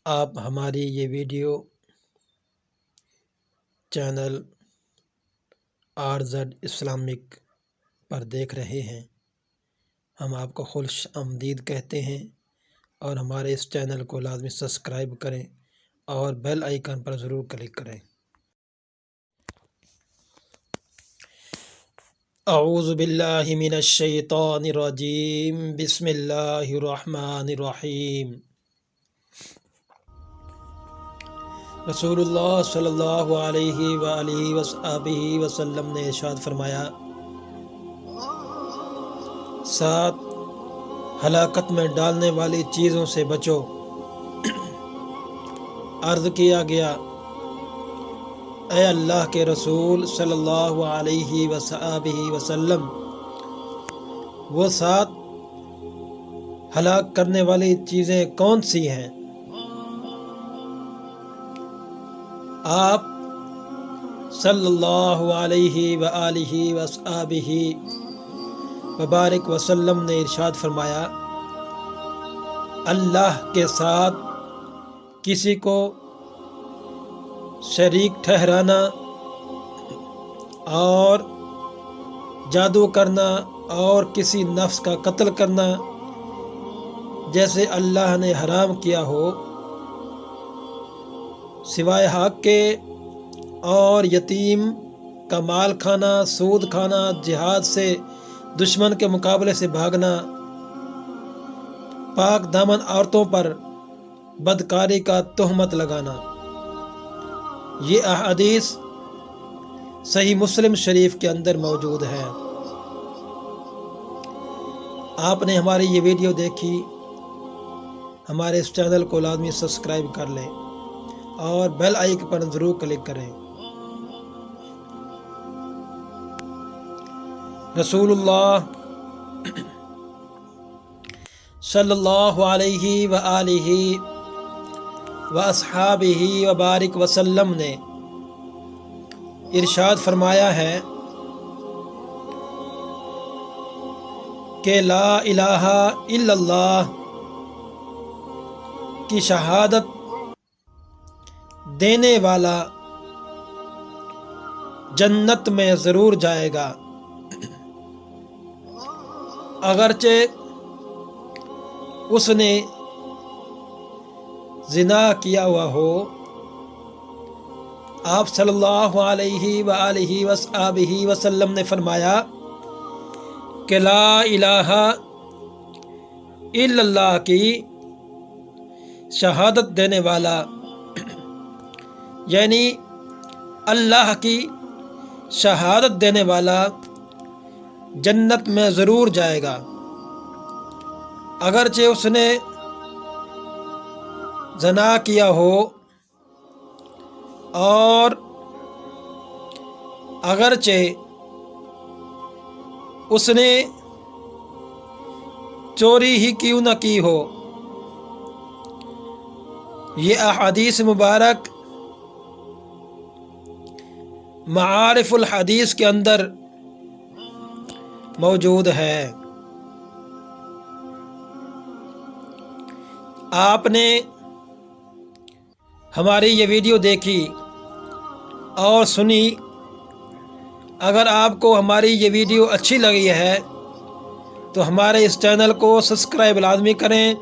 آپ ہماری یہ ویڈیو چینل RZ اسلامک پر دیکھ رہے ہیں۔ ہم آپ کو خوش آمدید کہتے ہیں اور ہمارے اس چینل کو لازمی سبسکرائب کریں اور بیل آئیکن پر ضرور کلک کریں۔ اعوذ باللہ من الشیطان الرجیم، بسم اللہ الرحمن الرحیم۔ رسول اللہ صلی اللہ علیہ وآلہ وصحبہ وسلم نے ارشاد فرمایا، 7 ہلاکت میں ڈالنے والی چیزوں سے بچو۔ عرض کیا گیا، اے اللہ کے رسول صلی اللہ علیہ وآلہ وسلم، وہ 7 ہلاک کرنے والی چیزیں کون سی ہیں؟ آپ صلی اللہ علیہ وآلہ وصحبہ وبارک وسلم نے ارشاد فرمایا، اللہ کے ساتھ کسی کو شریک ٹھہرانا اور جادو کرنا اور کسی نفس کا قتل کرنا جیسے اللہ نے حرام کیا ہو، سوائے حق کے، اور یتیم کا مال کھانا، سود کھانا، جہاد سے دشمن کے مقابلے سے بھاگنا، پاک دامن عورتوں پر بدکاری کا تہمت لگانا۔ یہ احادیث صحیح مسلم شریف کے اندر موجود ہے۔ آپ نے ہماری یہ ویڈیو دیکھی، ہمارے اس چینل کو لازمی سبسکرائب کر لیں اور بیل آئیکن پر ضرور کلک کریں۔ رسول اللہ صلی اللہ علیہ وآلہ وصحبہ وبارک وسلم نے ارشاد فرمایا ہے کہ لا الہ الا اللہ کی شہادت دینے والا جنت میں ضرور جائے گا، اگرچہ اس نے زنا کیا ہوا ہو۔ آپ صلی اللہ علیہ وآلہ وصحبہ وسلم نے فرمایا کہ لا الہ الا اللہ کی شہادت دینے والا، یعنی اللہ کی شہادت دینے والا جنت میں ضرور جائے گا، اگرچہ اس نے زنا کیا ہو اور اگرچہ اس نے چوری ہی کیوں نہ کی ہو۔ یہ احادیث مبارک معارف الحدیث کے اندر موجود ہے۔ آپ نے ہماری یہ ویڈیو دیکھی اور سنی، اگر آپ کو ہماری یہ ویڈیو اچھی لگی ہے تو ہمارے اس چینل کو سبسکرائب لازمی کریں